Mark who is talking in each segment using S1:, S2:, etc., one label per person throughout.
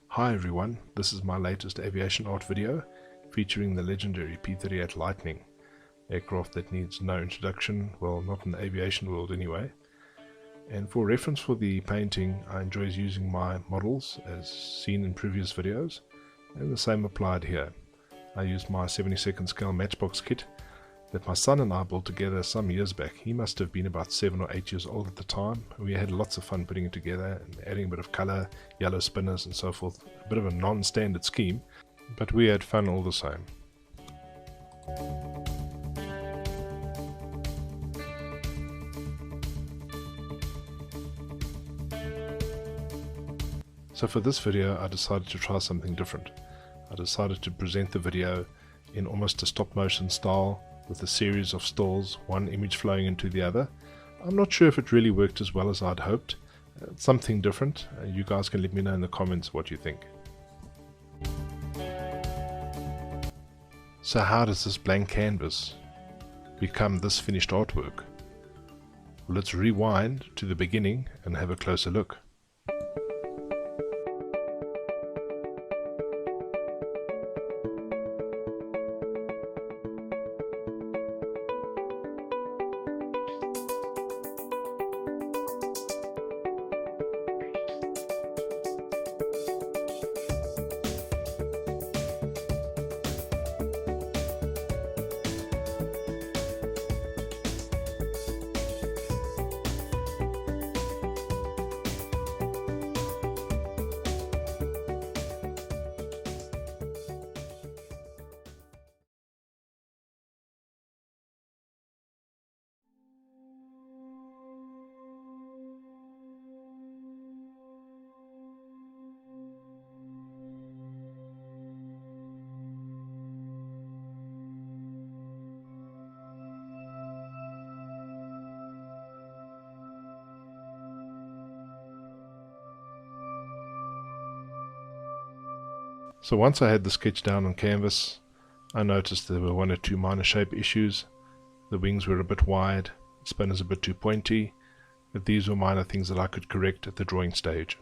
S1: Hi everyone, this is my latest aviation art video featuring the legendary P-38 Lightning, aircraft that needs no introduction, well not in the aviation world anyway. And for reference for the painting, I enjoy using my models as seen in previous videos, and the same applied here. I used my 72nd scale matchbox kit that my son and I built together some years back. He must have been about 7 or 8 years old at the time. We had lots of fun putting it together and adding a bit of color, yellow spinners and so forth. A bit of a non-standard scheme, but we had fun all the same. So for this video I decided to try something different. I decided to present the video in almost a stop motion style, with a series of stalls, one image flowing into the other. I'm not sure if it really worked as well as I'd hoped. It's something different. You guys can let me know in the comments what you think. So how does this blank canvas become this finished artwork? Well, let's rewind to the beginning and have a closer look. So once I had the sketch down on canvas, I noticed there were one or two minor shape issues. The wings were a bit wide, the spinners a bit too pointy, but these were minor things that I could correct at the drawing stage.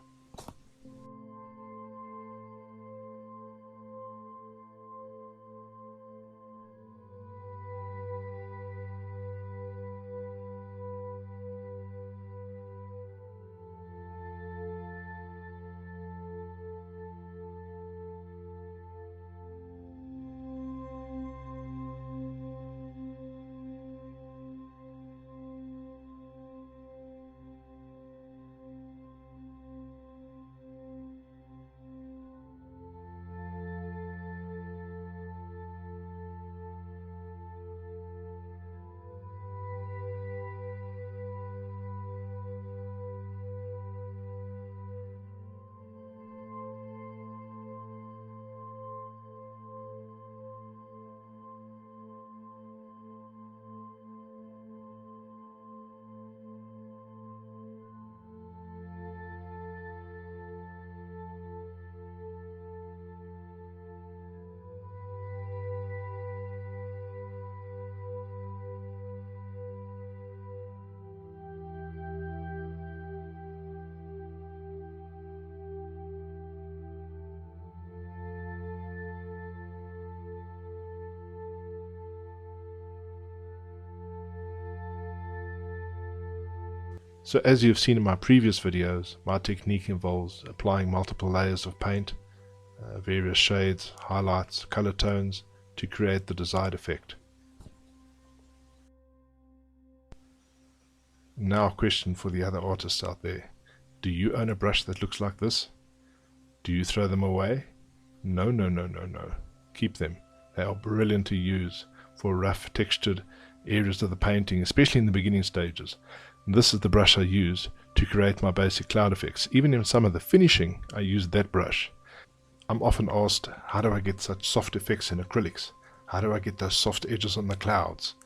S1: So as you've seen in my previous videos, my technique involves applying multiple layers of paint, various shades, highlights, color tones to create the desired effect. Now a question for the other artists out there. Do you own a brush that looks like this? Do you throw them away? No, no, no, no, no. Keep them. They are brilliant to use for rough textured areas of the painting, especially in the beginning stages. This is the brush I use to create my basic cloud effects. Even in some of the finishing, I use that brush. I'm often asked, how do I get such soft effects in acrylics? How do I get those soft edges on the clouds?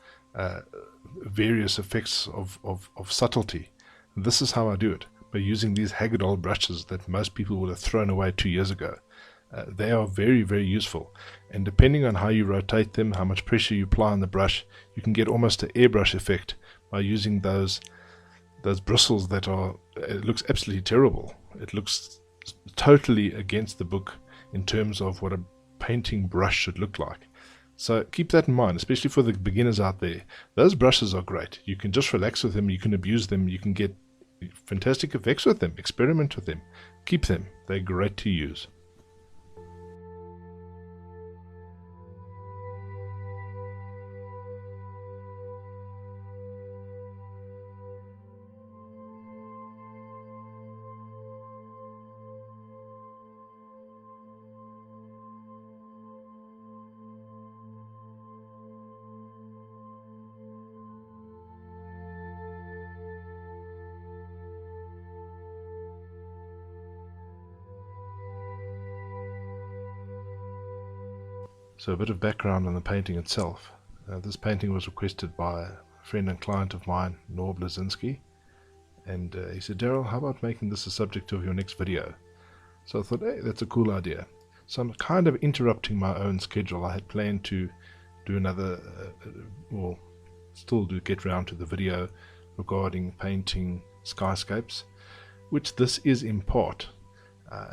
S1: Various effects of subtlety. This is how I do it, by using these haggard old brushes that most people would have thrown away 2 years ago. They are very, very useful, and depending on how you rotate them, how much pressure you apply on the brush, you can get almost an airbrush effect by using those bristles that are, it looks absolutely terrible. It looks totally against the book in terms of what a painting brush should look like. So keep that in mind, especially for the beginners out there. Those brushes are great. You can just relax with them, you can abuse them, you can get fantastic effects with them, experiment with them. Keep them, they're great to use. So a bit of background on the painting itself. This painting was requested by a friend and client of mine, Norb Lazinski, and he said, Darryl, how about making this the subject of your next video? So I thought, hey, that's a cool idea. So I'm kind of interrupting my own schedule. I had planned to do another, or still do get round to the video regarding painting skyscapes, which this is in part.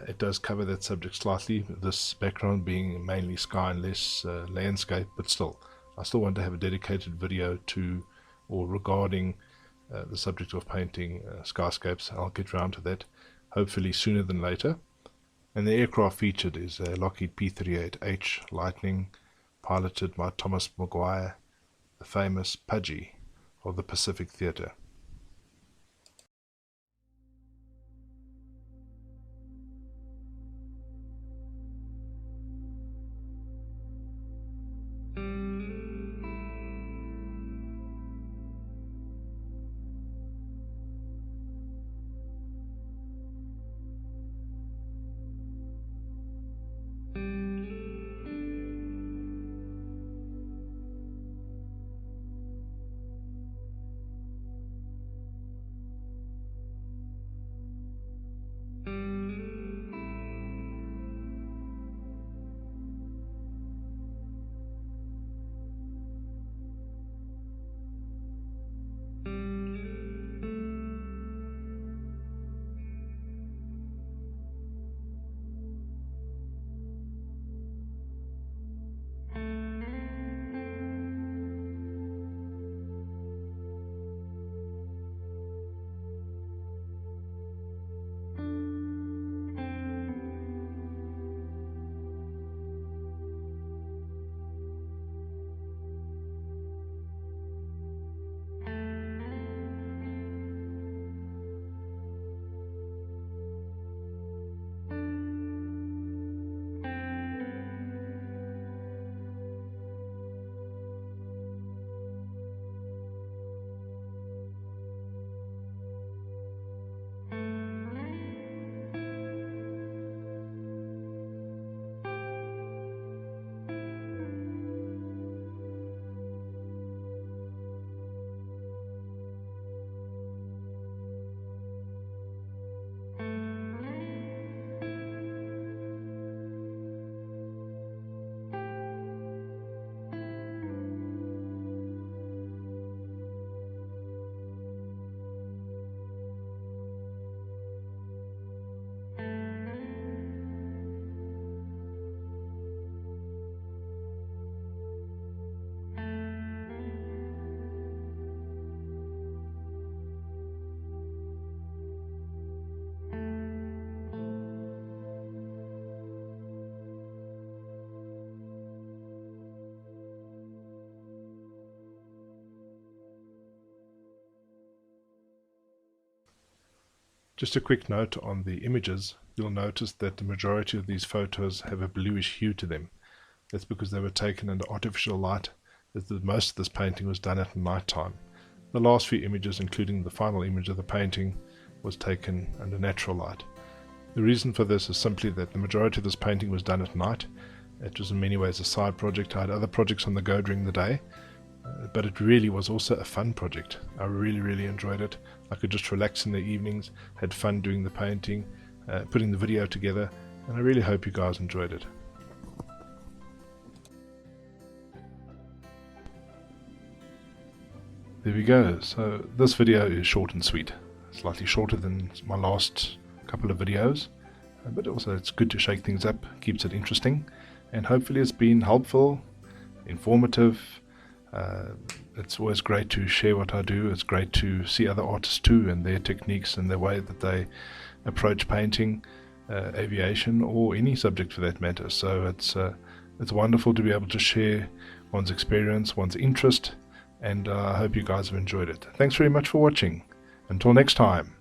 S1: It does cover that subject slightly, this background being mainly sky and less landscape, but still, I still want to have a dedicated video to or regarding the subject of painting skyscapes. I'll get round to that, hopefully sooner than later. And the aircraft featured is a Lockheed P-38H Lightning, piloted by Thomas Maguire, the famous Pudgy of the Pacific Theatre. Just a quick note on the images. You'll notice that the majority of these photos have a bluish hue to them. That's because they were taken under artificial light, as most of this painting was done at night time. The last few images, including the final image of the painting, was taken under natural light. The reason for this is simply that the majority of this painting was done at night. It was in many ways a side project. I had other projects on the go during the day, but it really was also a fun project. I really enjoyed it. I could just relax in the evenings, had fun doing the painting, putting the video together, and I really hope you guys enjoyed it. There we go. So this video is short and sweet, slightly shorter than my last couple of videos, but also it's good to shake things up, keeps it interesting, and hopefully it's been helpful, informative. It's always great to share what I do. It's great to see other artists too, and their techniques and the way that they approach painting, aviation, or any subject for that matter. So it's wonderful to be able to share one's experience, one's interest, and I hope you guys have enjoyed it. Thanks very much for watching. Until next time.